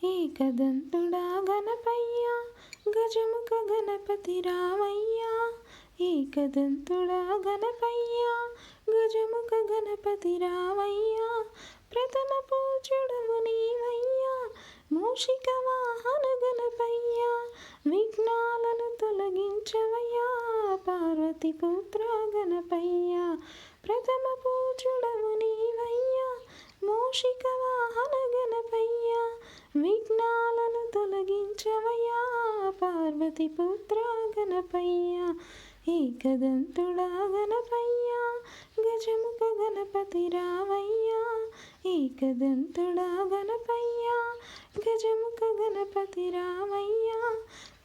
ఏకదంతుడా గణపయ్య గజముఖ గణపతి రామయ్య. ఏకదంతుడా గణపయ్య గజముఖ గణపతి రామయ్య. ప్రథమ పూజ్యుడవు నీవయ్య మూషిక వాహన గణపయ్య. విఘ్నాలను తొలగించవయ్యా పార్వతి పుత్ర గణపయ్య. ప్రథమ పూజ్యుడవు నీవయ్య మూషిక వాహన గణపయ్య. విఘ్నాలను తొలగించవయ్యా పార్వతి పుత్ర గణపయ్య. ఏకదంతుడా గణపయ్య గజముఖ గణపతి రామయ్య. ఏకదంతుడా గణపయ్య గజముఖ గణపతి రామయ్య.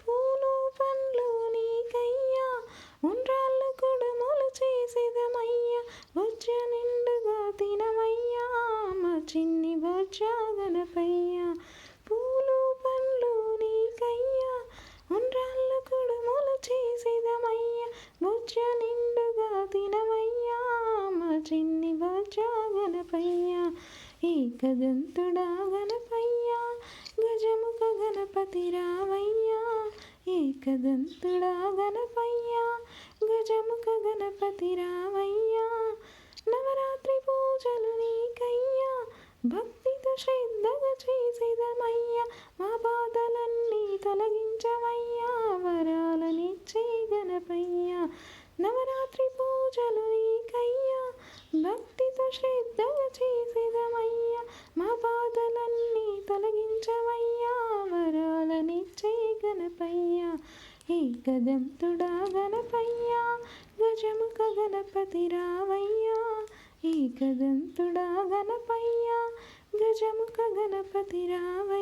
పూలు పండ్లు నీకయ్యా ఉండ్రాళ్ళు కుడుములు చేసేదమయ్యా. బొజ్జ నిండుగా తినమయ్యా మా చిన్ని బొజ్జ గణపయ్య. పూలు పండ్లు నీకయ్యా ఉండ్రాళ్ళు కుడుములు చేసేదమయ్యా. బొజ్జ నిండుగా తినమయ్యా మా చిన్ని బొజ్జ గణపయ్య. ఏకదంతుడా గణపయ్య గజముఖ గణపతి రామయ్య. ఏకదంతుడా గణపయ్య గజముఖ గణపతి రామయ్య. నవరాత్రి పూజలు నీకయ్యా భక్తితో శ్రద్ధగా చేసేదమయ్యా. మా బాధలన్నీ తొలగించవయ్యా వరాలనిచ్చే గణపయ్య. నవరాత్రి పూజలు నీకయ్యా భక్తితో శ్రద్ధగా చేసేదమయ్యా. మా బాధలన్నీ తొలగించవయ్యా వరాలనిచ్చే గణపయ్య. ఏకదంతుడా గణపయ్య గజముఖ గణపతి రామయ్య. ఏకదంతుడా గణపయ్య గజముఖ గణపతి రామయ్య.